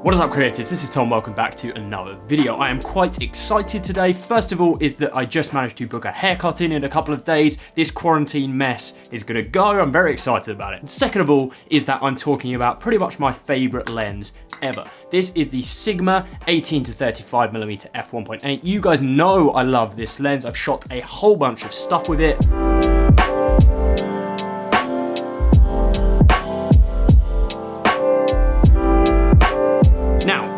What is up, creatives? This is Tom. Welcome back to another video. I am quite excited today. First of all is that I just managed to book a haircut in a couple of days. This quarantine mess is gonna go. I'm very excited about it. Second of all is that I'm talking about pretty much my favorite lens ever. This is the Sigma 18-35mm F1.8. You guys know I love this lens. I've shot a whole bunch of stuff with it.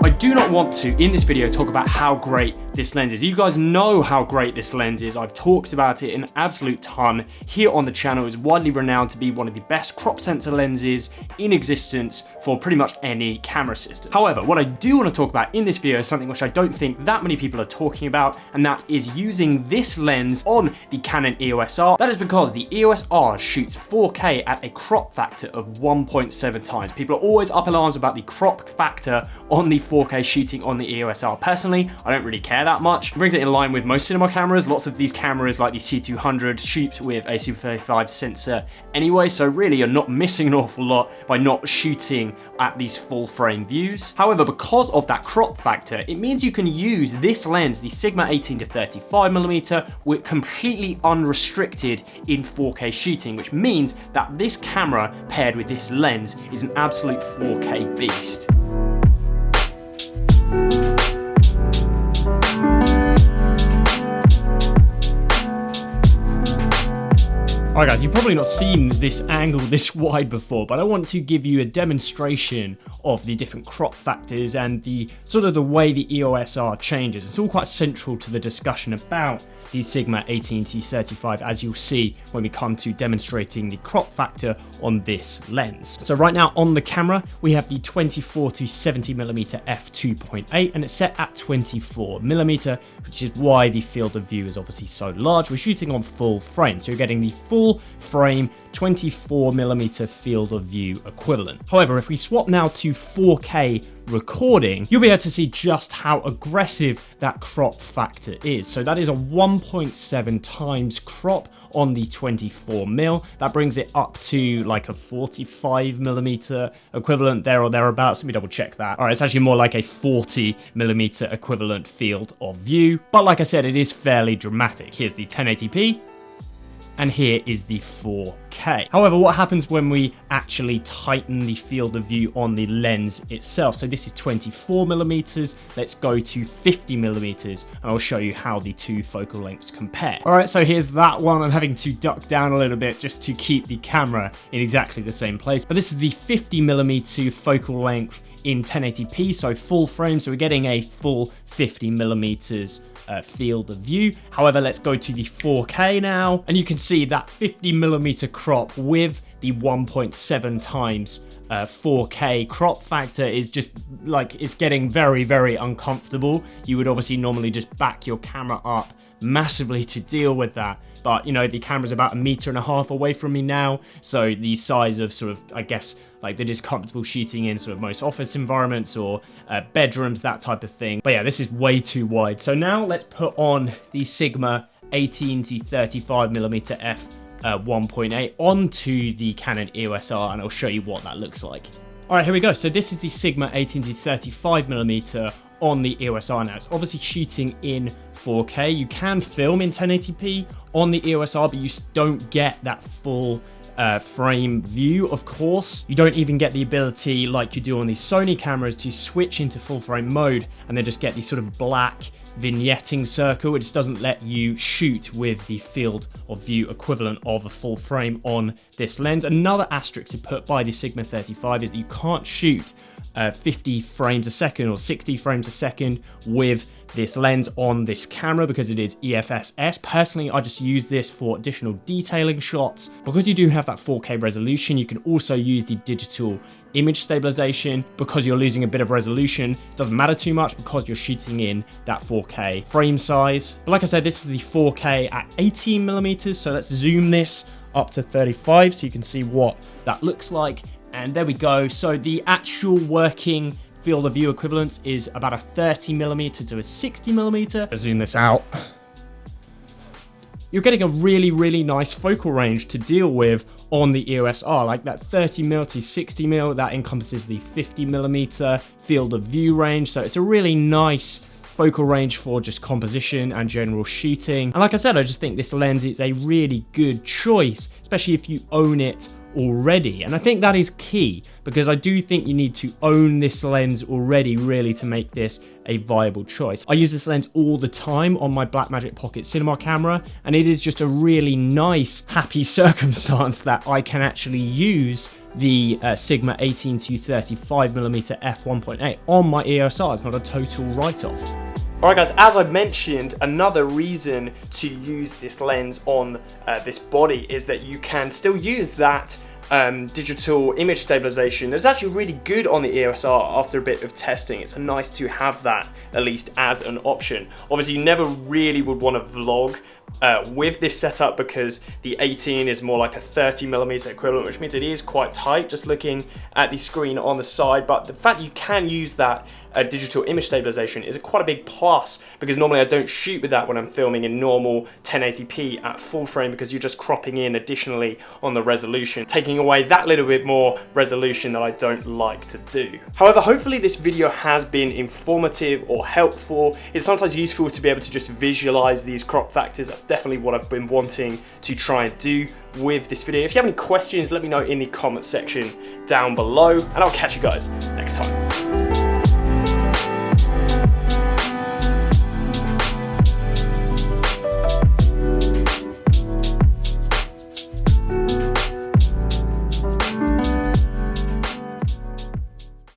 I do not want to, in this video, talk about how great this lens is. You guys know how great this lens is. I've talked about it an absolute ton here on the channel. It's widely renowned to be one of the best crop sensor lenses in existence for pretty much any camera system. However, what I do want to talk about in this video is something which I don't think that many people are talking about, and that is using this lens on the Canon EOS R. That is because the EOS R shoots 4K at a crop factor of 1.7 times. People are always up in arms about the crop factor on the 4K shooting on the EOS R. Personally, I don't really care that much. It brings it in line with most cinema cameras. Lots of these cameras like the C200 shoot with a Super 35 sensor anyway, so really you're not missing an awful lot by not shooting at these full frame views. However, because of that crop factor, it means you can use this lens, the Sigma 18-35mm, with completely unrestricted in 4K shooting, which means that this camera paired with this lens is an absolute 4K beast. Alright guys, you've probably not seen this angle this wide before, but I want to give you a demonstration of the different crop factors and the sort of the way the EOS R changes. It's all quite central to the discussion about the Sigma 18-35, as you'll see when we come to demonstrating the crop factor on this lens. So right now on the camera, we have the 24-70mm f2.8, and it's set at 24mm, which is why the field of view is obviously so large. We're shooting on full frame, so you're getting the full frame 24mm field of view equivalent. However, if we swap now to 4K recording, you'll be able to see just how aggressive that crop factor is. So that is a 1.7 times crop on the 24mm. That brings it up to like a 45mm equivalent there or thereabouts. Let me double check that. All right, it's actually more like a 40mm equivalent field of view. But like I said, it is fairly dramatic. Here's the 1080p. And here is the 4K. However, what happens when we actually tighten the field of view on the lens itself? So this is 24mm, let's go to 50mm, and I'll show you how the two focal lengths compare. All right, so here's that one. I'm having to duck down a little bit just to keep the camera in exactly the same place. But this is the 50mm focal length in 1080p, so full frame, so we're getting a full 50mm field of view. However, let's go to the 4K now, and you can see that 50mm crop with the 1.7 times 4K crop factor is just like, it's getting very, very uncomfortable. You would obviously normally just back your camera up massively to deal with that, but you know, the camera's about 1.5 meters away from me now, so the size of sort of, I guess, like that is comfortable shooting in sort of most office environments or bedrooms, that type of thing. But yeah, this is way too wide. So now let's put on the Sigma 18-35mm f1.8 onto the Canon EOS R, and I'll show you what that looks like. All right, here we go. So this is the Sigma 18-35mm on the EOS R now. It's obviously shooting in 4K. You can film in 1080p on the EOS R, but you don't get that full frame view, of course. You don't even get the ability, like you do on these Sony cameras, to switch into full frame mode and then just get the sort of black vignetting circle. It just doesn't let you shoot with the field of view equivalent of a full frame on this lens. Another asterisk to put by the Sigma 35 is that you can't shoot 50 frames a second or 60 frames a second with this lens on this camera because it is EFS-S. Personally, I just use this for additional detailing shots. Because you do have that 4K resolution, you can also use the digital image stabilization. Because you're losing a bit of resolution, it doesn't matter too much because you're shooting in that 4K frame size. But like I said, this is the 4K at 18mm, so let's zoom this up to 35 so you can see what that looks like. And there we go. So the actual working field of view equivalence is about a 30mm to a 60mm. I'll zoom this out. you're getting a really nice focal range to deal with on the EOS R, like that 30mm to 60mm, that encompasses the 50mm field of view range, so it's a really nice focal range for just composition and general shooting. And like I said, I just think this lens is a really good choice, especially if you own it already. And I think that is key, because I do think you need to own this lens already really to make this a viable choice. I use this lens all the time on my Blackmagic Pocket Cinema camera, and it is just a really nice, happy circumstance that I can actually use the Sigma 18-35mm F1.8 on my EOS R. It's not a total write-off. Alright guys, as I mentioned, another reason to use this lens on this body is that you can still use that digital image stabilization. It's actually really good on the EOS R after a bit of testing. It's nice to have that at least as an option. Obviously you never really would want to vlog with this setup, because the 18 is more like a 30mm equivalent, which means it is quite tight just looking at the screen on the side. But the fact you can use that digital image stabilization is quite a big plus, because normally I don't shoot with that when I'm filming in normal 1080p at full frame, because you're just cropping in additionally on the resolution, taking away that little bit more resolution that I don't like to do. However, hopefully this video has been informative or helpful. It's sometimes useful to be able to just visualize these crop factors. That's definitely what I've been wanting to try and do with this video. If you have any questions, let me know in the comment section down below, and I'll catch you guys next time.